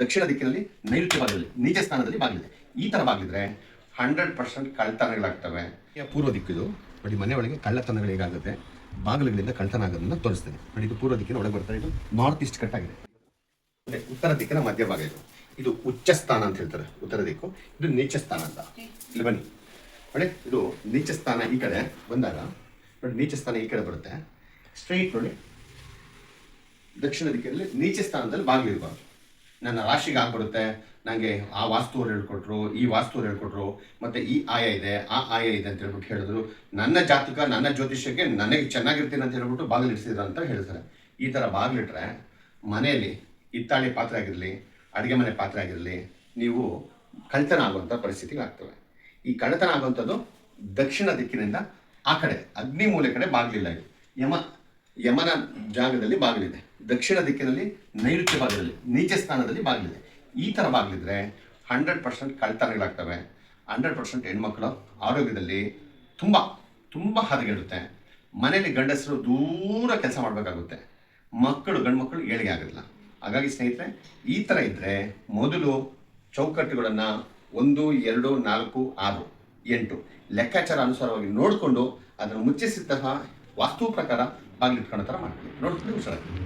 ದಕ್ಷಿಣ ದಿಕ್ಕಿನಲ್ಲಿ ನೈಋತ್ಯ ಭಾಗದಲ್ಲಿ ನೀಚ ಸ್ಥಾನದಲ್ಲಿ ಬಾಗಿಲಿದೆ. ಈ ಥರ ಬಾಗಿಲಿದ್ರೆ 100% ಕಳ್ಳತನಗಳಾಗ್ತವೆ. ಪೂರ್ವ ದಿಕ್ಕಿದು ನೋಡಿ, ಮನೆ ಒಳಗೆ ಕಳ್ಳತನಗಳು ಹೇಗಾಗುತ್ತೆ, ಬಾಗಿಲುಗಳಿಂದ ಕಳ್ಳತನ ಆಗೋದನ್ನ ತೋರಿಸ್ತೇನೆ ನೋಡಿ. ಇದು ಪೂರ್ವ ದಿಕ್ಕಿನ ಒಳಗೆ ಬರ್ತಾರೆ. ಇದು ನಾರ್ತ್ ಈಸ್ಟ್ ಕಟ್ ಆಗಿದೆ. ಉತ್ತರ ದಿಕ್ಕಿನ ಮಧ್ಯಭಾಗ ಇದು ಉಚ್ಚ ಸ್ಥಾನ ಅಂತ ಹೇಳ್ತಾರೆ ಉತ್ತರ ದಿಕ್ಕು. ಇದು ನೀಚ ಸ್ಥಾನ ಅಂತ. ಇಲ್ಲಿ ಬನ್ನಿ ನೋಡಿ, ಇದು ನೀಚ ಸ್ಥಾನ ಈ ಕಡೆ ಬಂದಾಗ ನೋಡಿ, ನೀಚ ಸ್ಥಾನ ಈ ಕಡೆ ಬರುತ್ತೆ ಸ್ಟ್ರೈಟ್ ನೋಡಿ. ದಕ್ಷಿಣ ದಿಕ್ಕಿನಲ್ಲಿ ನೀಚ ಸ್ಥಾನದಲ್ಲಿ ಬಾಗಿಲಿರಬಾರ್ದು. ನನ್ನ ರಾಶಿಗೆ ಆಗ್ಬಿಡುತ್ತೆ, ನನಗೆ ಆ ವಾಸ್ತುವ್ರು ಹೇಳ್ಕೊಟ್ರು, ಈ ವಾಸ್ತುವ್ರು ಹೇಳ್ಕೊಟ್ರು, ಮತ್ತು ಈ ಆಯ ಇದೆ, ಆ ಆಯ ಇದೆ ಅಂತ ಹೇಳ್ಬಿಟ್ಟು ಹೇಳಿದ್ರು. ನನ್ನ ಜಾತಕ, ನನ್ನ ಜ್ಯೋತಿಷ್ಯಕ್ಕೆ ನನಗೆ ಚೆನ್ನಾಗಿರ್ತೀನಿ ಅಂತ ಹೇಳ್ಬಿಟ್ಟು ಬಾಗಿಲು ಇಡಿಸಿದ್ರು ಅಂತ ಹೇಳ್ತಾರೆ. ಈ ಥರ ಬಾಗಿಲಿಟ್ರೆ ಮನೆಯಲ್ಲಿ ಹಿತ್ತಾಳೆ ಪಾತ್ರೆ ಆಗಿರಲಿ, ಅಡುಗೆ ಮನೆ ಪಾತ್ರೆ ಆಗಿರಲಿ, ನೀವು ಕಳ್ಳತನ ಆಗುವಂಥ ಪರಿಸ್ಥಿತಿಗೆ ಆಗ್ತವೆ. ಈ ಕಳ್ಳತನ ಆಗುವಂಥದ್ದು ದಕ್ಷಿಣ ದಿಕ್ಕಿನಿಂದ ಆ ಕಡೆ ಅಗ್ನಿ ಮೂಲೆ ಕಡೆ ಬಾಗಿಲಿಲ್ಲ. ಇದು ಯಮನ ಜಾಗದಲ್ಲಿ ಬಾಗಿಲಿದೆ. ದಕ್ಷಿಣ ದಿಕ್ಕಿನಲ್ಲಿ ನೈಋತ್ಯ ಭಾಗದಲ್ಲಿ ನೀಚ ಸ್ಥಾನದಲ್ಲಿ ಬಾಗಿಲಿದೆ. ಈ ಥರ ಬಾಗಿಲಿದ್ರೆ 100% ಕಳ್ಳತನಗಳಾಗ್ತವೆ. 100% ಹೆಣ್ಮಕ್ಳ ಆರೋಗ್ಯದಲ್ಲಿ ತುಂಬ ತುಂಬ ಹದಗೆಡುತ್ತೆ. ಮನೆಯಲ್ಲಿ ಗಂಡಸರು ದೂರ ಕೆಲಸ ಮಾಡಬೇಕಾಗುತ್ತೆ. ಗಂಡು ಮಕ್ಕಳು ಏಳಿಗೆ ಆಗೋದಿಲ್ಲ. ಹಾಗಾಗಿ ಸ್ನೇಹಿತರೆ, ಈ ಥರ ಇದ್ದರೆ ಮೊದಲು ಚೌಕಟ್ಟುಗಳನ್ನು 1, 2, 4, 6, 8 ಲೆಕ್ಕಾಚಾರ ಅನುಸಾರವಾಗಿ ನೋಡಿಕೊಂಡು ಅದನ್ನು ಮುಚ್ಚಿಸಿದ ವಾಸ್ತು ಪ್ರಕಾರ ಬಾಗಿಲಿಟ್ಕೊಳ್ಳೋ ಥರ ಮಾಡ್ತೀವಿ. ನೋಡ್ಕೊಂಡು ಹುಷಾರಾಗಿ.